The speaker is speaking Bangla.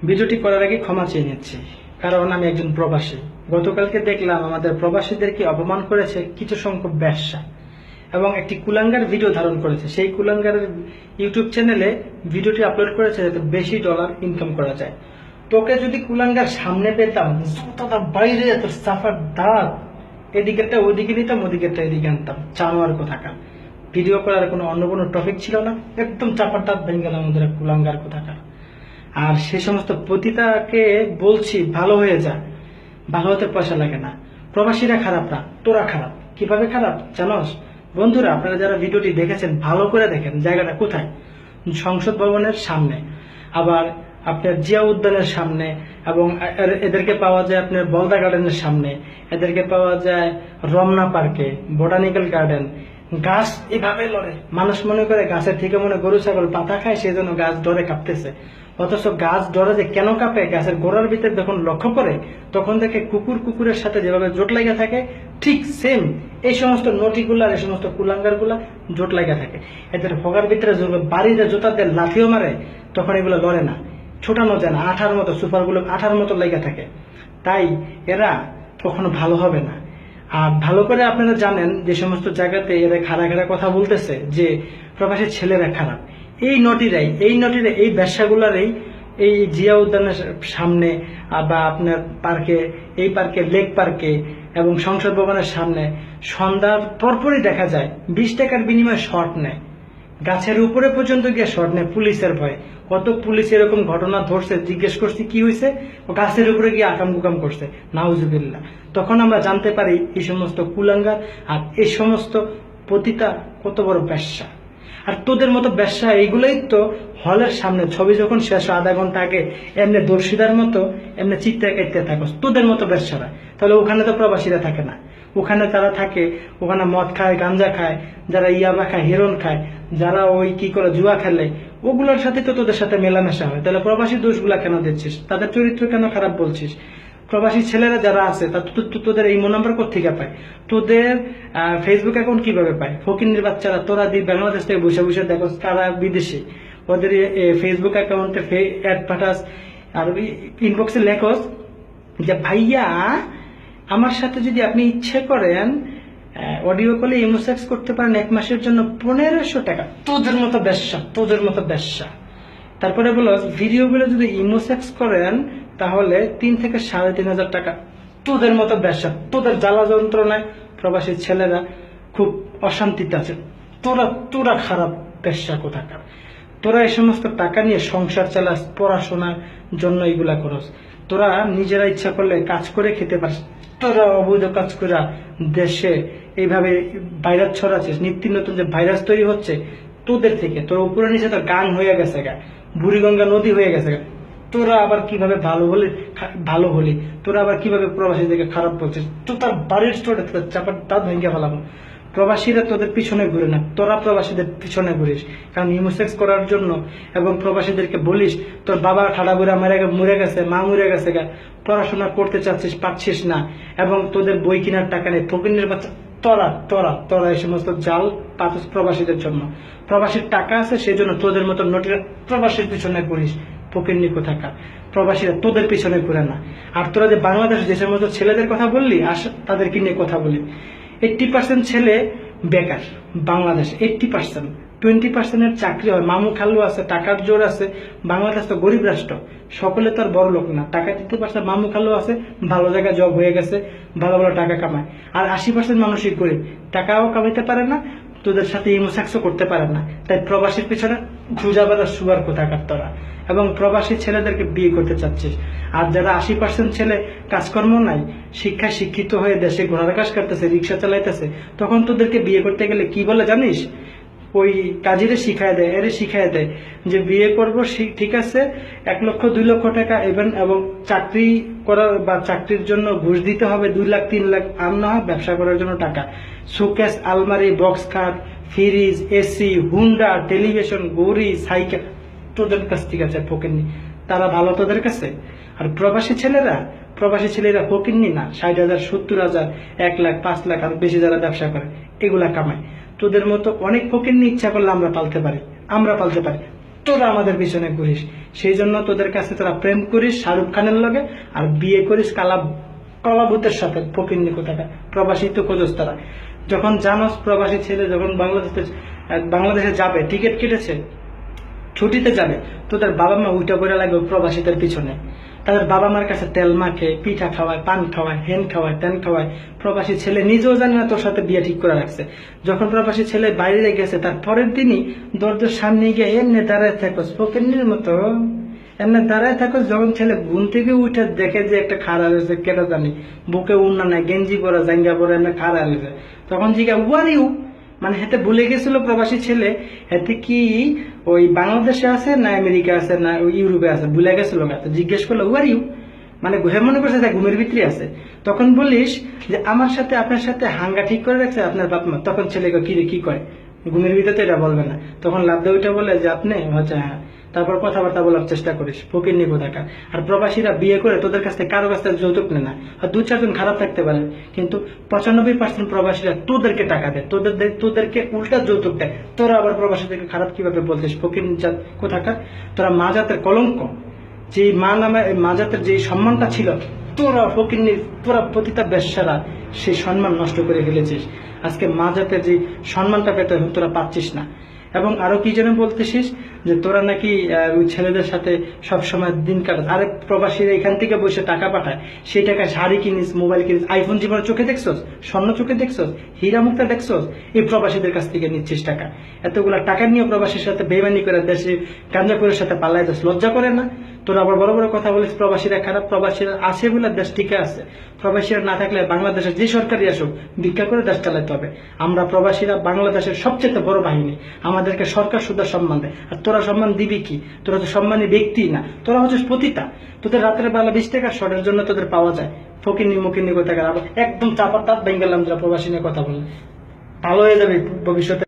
ভিডিওটি করার আগে ক্ষমা চেয়ে নিচ্ছি, কারণ আমি একজন প্রবাসী। গতকালকে দেখলাম আমাদের প্রবাসীদেরকে অপমান করেছে কিছু সংখ্যক ব্যবসা এবং একটি কুলাঙ্গার ভিডিও ধারণ করেছে। সেই কুলাঙ্গারের ইউটিউব চ্যানেলে ভিডিওটি আপলোড করেছে যাতে বেশি ডলার ইনকাম করা যায়। তোকে যদি কুলাঙ্গার সামনে পেতাম, জুতাটা বাইরে তোর সাফার দাঁত, এদিকেরটা ওদিকে নিতাম, ওদিকেরটা এদিকে আনতাম। জানোয়ার কোথাকার। ভিডিও করার অন্য কোনো টপিক ছিল না, একদম চাপার দাঁত ভেঙে গেলাম আমাদের কুলাঙ্গার কোথাকার। আর সে সমস্ত পতিতাকে বলছি ভালো হয়ে যা, ভালো হতে পয়সা লাগে না। প্রবাসীরা খারাপ না, তোরা খারাপ। কিভাবে খারাপ জানোস? বন্ধুরা, আপনারা যারা ভিডিওটি দেখেছেন ভালো করে দেখেন, জায়গাটা কোথায়? সংসদ ভবনের সামনে, আবার আপনার জিয়া উদ্যানের সামনে, এবং এদেরকে পাওয়া যায় আপনার বলদা গার্ডেনের সামনে, এদেরকে পাওয়া যায় রমনা পার্কে, বোটানিক্যাল গার্ডেন। গাছ এভাবে লড়ে, মানুষ মনে করে গাছের থেকে মনে গরু ছাগল পাতা খায়, সেই জন্য গাছ ডরে কাঁপতেছে। অথচ গাছ ডরে যে কেন কাঁপে, গাছের গোড়ার ভিতরে যখন লক্ষ্য করে তখন দেখে কুকুরের সাথে যেভাবে জোট লাগা থাকে, ঠিক সেম এই সমস্ত নটিগুলা, এই সমস্ত কুলাঙ্গার গুলা জোট লাগা থাকে। এদের ভোগার ভিতরে বাড়িতে জোতাতে লাথিও মারে, তখন এগুলো লড়ে না, ছোটানো যায় না, আঠার মতো সুপার গুলো আঠার মতো লেগে থাকে। তাই এরা কখনো ভালো হবে না। আর ভালো করে আপনারা জানেন যে সমস্ত জায়গাতে এরা খারাপ কথা বলতেছে যে প্রবাসী ছেলেরা খারাপ, এই নটিরাই এই ব্যবসাগুলারই এই জিয়া উদ্যানের সামনে বা আপনার পার্কে, এই পার্কে, লেক পার্কে এবং সংসদ ভবনের সামনে সন্ধ্যার পরপরই দেখা যায় 20 টাকার বিনিময়ে শর্ট নেয়। গাছের উপরে পর্যন্ত গিয়ে শর্ট নেয় পুলিশের ভয়ে। কত পুলিশ এরকম ঘটনা ধরছে, জিজ্ঞেস করছি কি হয়েছে, গাছের উপরে গিয়ে আকাম কুকাম করছে, নাউজুবিল্লাহ। তখন আমরা জানতে পারি এই সমস্ত কুলাঙ্গার আর এই সমস্ত পতিতা কত বড় ব্যবসা। আর তোদের মতো ব্যবসা এইগুলোই তো হলের সামনে ছবি যখন শেষ আধা ঘন্টা আগে এমনি দর্শিদার মতো এমনি চিত্তে কাটতে থাকো, তোদের মতো ব্যবসারা। তাহলে ওখানে তো প্রবাসীরা থাকে না, ওখানে তারা থাকে, ওখানে মদ খায়, গাঞ্জা খায়, যারা ইয়াবা খায়, হেরোন খায়, যারা ওই কি করে জুয়া খেলে, ওগুলোর সাথে তো তোদের সাথে মেলামেশা হয়। তাহলে প্রবাসী দোষগুলা কেন দিচ্ছিস? তাদের চরিত্র কেন খারাপ বলছিস? প্রবাসী ছেলেরা যারা আছে তোদের ইমো নাম্বার কোথেকে পায়? তোদের ফেসবুক অ্যাকাউন্ট কিভাবে পায়? ফকিন্নির বাচ্চারা, তোরা বাংলাদেশ থেকে বসে বসে দেখো তারা বিদেশে, ওদের ফেসবুক অ্যাকাউন্টে অ্যাড পাঠাস আর ইনবক্সে লেখস যে ভাইয়া আমার সাথে যদি আপনি ইচ্ছে করেন অডিও কলে ইমোসেক্স করতে পারেন 1 মাসের জন্য 1500 টাকা। তোদের মতো ব্যবসা। তারপরে বলো ভিডিওগুলো যদি ইমোসেক্স করেন তাহলে 3 থেকে 3500 টাকা। তোদের মতো ব্যবসা, তোদের জ্বালা যন্ত্রণায় প্রবাসী ছেলেরা খুব অশান্তিতে আছে। তোরা খারাপ ব্যবসা কোথাকার। তোরা এই সমস্ত টাকা নিয়ে সংসার চালাস, পড়াশোনার জন্য এগুলা করস। তোরা নিজেরা ইচ্ছা করলে কাজ করে খেতে পারিস, তোরা অবৈধ কাজ করে দেশে এইভাবে ভাইরাস ছড়াচ্ছিস। নিত্য নতুন যে ভাইরাস তৈরি হচ্ছে তোদের থেকে, তোর উপরে নিচে তোর গান হয়ে গেছে গা, বুড়িগঙ্গা নদী হয়ে গেছে গা। তোরা আবার কিভাবে ভালো হলি, তোরা আবার কিভাবে প্রবাসীদেরকে খারাপ বলছিস? তো তার বাড়ির স্টোরে চাপার দাঁত ভেঙে ফেলাবো। প্রবাসীরা তোদের পিছনে ঘুরে না, তোরা প্রবাসীদের পিছনে ঘুরিস। কারণ ইমোসেক্স করার জন্য এবং প্রবাসীদেরকে বলিস তোর বাবা ঠাডা বুড়া মরে গেছে, মা মরে গেছে গা, পড়াশোনা করতে চাচ্ছিস, পারছিস না, এবং তোদের বই কেনার টাকা নেই। ফকিনের বাচ্চা তোরা এই সমস্ত জাল পাতস প্রবাসীদের জন্য। প্রবাসীর টাকা আছে সেই জন্য তোদের মতো নোটিরা প্রবাসীর পিছনে ঘুরিস। ফকিন্নি কোথাকার। প্রবাসীরা তোদের পিছনে ঘুরে না। আর তোরা যে বাংলাদেশ দেশের মতো ছেলেদের কথা বললি, তাদেরকে নিয়ে কথা বলি। 80% ছেলে বেকার বাংলাদেশ, 80%। 20% চাকরি হয়, মামু খালু আছে, টাকার জোর আছে। বাংলাদেশ তো গরিব রাষ্ট্র, সকলে তো আর বড় লোক না। টাকা দিতে পারছে, মামু খালু আছে, ভালো জায়গায় জব হয়ে গেছে, ভালো ভালো টাকা কামায়। আর 80% মানুষই গরিব, টাকাও কামাইতে পারে না, তোদের সাথে ইমোসেক্সও করতে পারে না। তাই প্রবাসীর পিছনে ঘুজাবাদা সুগার কোথাকার তোরা। এবং প্রবাসী ছেলেদেরকে বিয়ে করতে চাচ্ছিস। আর যারা 80% ছেলে কাজকর্ম নাই, শিক্ষায় শিক্ষিত হয়ে দেশে ঘোড়ার কাজ করতেছে, রিক্সা চালাইতেছে, তখন তোদেরকে বিয়ে করতে গেলে কি বলে জানিস? ওই কাজীরে শিখায় দেয়, এর শিখায় দেয় যে বিয়ে করব, ঠিক আছে, 1 লক্ষ 2 লক্ষ টাকা এবং চাকরি করার বা চাকরির জন্য ঘুষ দিতে হবে 2 লাখ 3 লাখ, আর না হয় ব্যবসা করার জন্য টাকা। শোকেস, আলমারি, বক্স খাট, ফ্রিজ, এসি, হুন্ডা, টেলিভিশন, গড়ি, সাইকেল তোদের কাছ থেকে আছে ফকিন্নি। তারা ভালো তোদের কাছে? আর প্রবাসী ছেলেরা ফকিন্নি না। 60,000, 70,000, 1 লাখ, 5 লাখ আর বেশি যারা ব্যবসা করে এগুলা কামায়। তোদের মতো অনেক ফকিন্নি ইচ্ছা করলে আমরা পালতে পারি। তোরা আমাদের পিছনে ঘুরিস, সেই জন্য তোদের কাছে তোরা প্রেম করিস শাহরুখ খানের লগে, আর বিয়ে করিস কলাভূতের সাথে। ফকিন্নি কোথাকার প্রবাসী তো খোঁজস তারা। যখন জানোস প্রবাসী ছেলে যখন বাংলাদেশে যাবে, টিকিট কেটেছে, ছুটিতে যাবে, তোদের বাবা মা উল্টা করে লাগবে প্রবাসীদের পিছনে। তাদের বাবা মার কাছে তেল মাখে, পিঠা খাওয়ায়, পান খাওয়ায়, হেন খাওয়ায়, তেন খাওয়ায়। প্রবাসী ছেলে নিজেও জানে না তোর সাথে বিয়ে ঠিক করে রাখছে। যখন প্রবাসী ছেলে বাইরে গেছে, তার পরের দিনই দরজার সামনে গিয়ে এমনি দাঁড়ায় থাকো ফকিন্নির মতো, এমনি দাঁড়ায় থাকো। যখন ছেলে ঘুম থেকে উঠে দেখে যে একটা খাড়া রয়েছে, কেটা জানি বুকে উন্না নাই, গেঞ্জি পরা, জাঙ্গা পরা, এমনি খাড়া রয়েছে, তখন জিজ্ঞা ওয়ার ইউ, মানে হেতে ভুলে গেছিল প্রবাসী ছেলে হেতে কি ওই বাংলাদেশে আছে না আমেরিকা আছে না ওই ইউরোপে আছে, ভুলে গেছিল। তো জিজ্ঞেস করলো ওয়ার ইউ, মানে হে মনে করছে যে ঘুমের ভিতরে আছে। তখন বলিস যে আমার সাথে আপনার সাথে হাঙ্গা ঠিক করে রাখছে আপনার বাপ মা, তখন ছেলেকে কি করে ঘুমের ভিতরে তো এটা বলবে না, তখন লাভ দিয়ে ওইটা বলে যে আপনি আচ্ছা হ্যাঁ, তারপর কথাবার্তা বলার চেষ্টা করিস ফকিন্নি কোথাকার। আর প্রবাসীরা বিয়ে করে তোদের কাছ থেকে কারো কাছ থেকে যৌতুক নেয় না, আর 2-4 জন খারাপ থাকতে পারে, কিন্তু 95% প্রবাসীরা তোদেরকে টাকা দেয়, তোদেরকে উল্টা যৌতুক দেয়। তোরা আবার প্রবাসীদেরকে খারাপ কিভাবে বলছিস ফকিন্নি জাত কোথাকার। তোরা মা জাতের কলঙ্ক, যে মা নামে মা জাতের যে সম্মানটা ছিল, তোরা ফকিন্নি, তোরা পতিতা বেশ্যারা সেই সম্মান নষ্ট করে ফেলেছিস। আজকে মা জাতের যে সম্মানটা পেতে তোরা পাচ্ছিস না। এবং আরো কি যেন বলতেছিস যে তোরা নাকি ওই ছেলেদের সাথে সবসময় দিন কাটাস। আরে প্রবাসীরা এখান থেকে বসে টাকা পাঠায়, সেই টাকা শাড়ি কিনিস, মোবাইল কিনিস, আইফোন জীবনে চোখে দেখছস, স্বর্ণ চোখে দেখছস, হীরা মুক্তা দেখছস, এই প্রবাসীদের কাছ থেকে নিচ্ছিস টাকা। এতগুলা টাকা নিয়ে প্রবাসীর সাথে বেইমানি করে দেশে গাঞ্জাখোরের সাথে পাল্লাই যাস, লজ্জা করে না? তোরা আবার বড় বড় কথা বলিস প্রবাসীরা খারাপ। প্রবাসীরা আছে বলে দেশ টিকে আছে। প্রবাসীরা না থাকলে বাংলাদেশের যে সরকারই আসুক ভিক্ষা করে দেশ চালাতে হবে। আমরা প্রবাসীরা বাংলাদেশের সবচেয়ে বড় বাহিনী, আমাদেরকে সরকার সুদ্ধা সম্মান দেয়। আর তোরা সম্মান দিবি কি? তোরা তো সম্মানী ব্যক্তি না, তোরা হচ্ছিস পতিতা। তোদের রাতের বেলা 20 টাকার শর্টের জন্য তোদের পাওয়া যায় ফকিন্নি মুকিন্নি কোথাকার। আবার একদম চাপার তাঁত ভেঙে গেলাম যারা প্রবাসী নিয়ে কথা বলে। ভালো হয়ে যাবে ভবিষ্যতে।